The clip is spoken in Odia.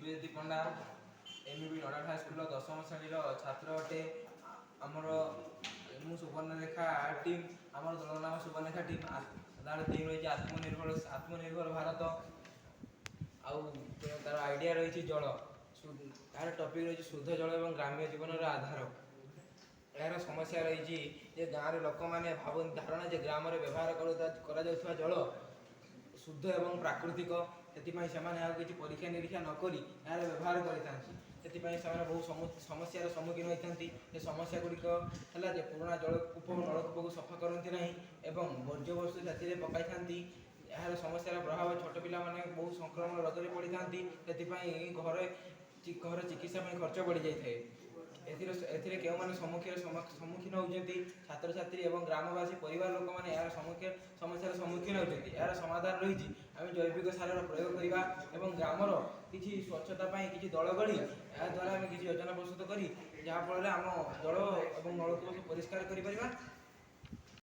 ଦିବ୍ୟଜ୍ୟୋତି पंडा एमईबी नडाल हाईस्कूल 10ମ ଶ୍ରେଣୀର ଛାତ୍ର ଅଟେ। ଆମର ମୁଁ ସୁବର୍ଣ୍ଣରେଖା टीम ଆମର ଦଳର ନାମ ସୁବର୍ଣ୍ଣରେଖା टीम। ତାର टीम ରହିଛି आत्मनिर्भर भारत। ଆଉ ତାର ଆଇडिଆ ରହିଛି ଜଳ। ତାର ଟपिକ୍ ରହିଛି शुद्ध जल ଏବଂ ଗ୍ରାମ୍ୟ ଜୀବନର ଆଧାର। ଏହାର ସମସ୍ୟା ରହିଛି ଯେ ଗାଁରେ ଲୋକମାନେ ଧାରଣା ଯେ ଗ୍ରାମରେ ବ୍ୟବହାର କରାଯାଉଥିବା ଜଳ शुद्ध एवं प्राकृतिक। ସେଥିପାଇଁ ସେମାନେ ଆଉ କିଛି ପରୀକ୍ଷା ନିରୀକ୍ଷା ନ କରି ଏହାର ବ୍ୟବହାର କରିଥାନ୍ତି। ସେଥିପାଇଁ ସେମାନେ ବହୁ ସମସ୍ୟାର ସମ୍ମୁଖୀନ ହୋଇଥାନ୍ତି। ଏ ସମସ୍ୟା ଗୁଡ଼ିକ ହେଲା ଯେ ପୁରୁଣା ଜଳକୂପ ନଳକୂପକୁ ସଫା କରନ୍ତି ନାହିଁ ଏବଂ ବର୍ଜ୍ୟବସ୍ତୁ ସେଥିରେ ପକାଇଥାନ୍ତି। ଏହାର ସମସ୍ୟାର ପ୍ରଭାବ ଛୋଟ ପିଲାମାନେ ବହୁ ସଂକ୍ରମଣ ରୋଗରେ ପଡ଼ିଥାନ୍ତି। ସେଥିପାଇଁ ଘର ଚିକିତ୍ସା ପାଇଁ ଖର୍ଚ୍ଚ ବଢ଼ିଯାଇଥାଏ। ଏଥିରେ କେଉଁମାନେ ସମ୍ମୁଖୀନ ହେଉଛନ୍ତି ଛାତ୍ରଛାତ୍ରୀ ଏବଂ ଗ୍ରାମବାସୀ ପରିବାର ଲୋକମାନେ ଏହାର ସମସ୍ୟାର ସମ୍ମୁଖୀନ ହେଉଛନ୍ତି। ଏହାର ସମାଧାନ ରହିଛି ଆମେ ଜୈବିକ ସାରର ପ୍ରୟୋଗ କରିବା ଏବଂ ଗ୍ରାମର କିଛି ସ୍ୱଚ୍ଛତା ପାଇଁ କିଛି ଦଳ ଗଢ଼ି ଏହାଦ୍ୱାରା ଆମେ କିଛି ଯୋଜନା ପ୍ରସ୍ତୁତ କରି ଯାହାଫଳରେ ଆମ ଜଳ ଏବଂ ନଳକୂପକୁ ପରିଷ୍କାର କରିପାରିବା।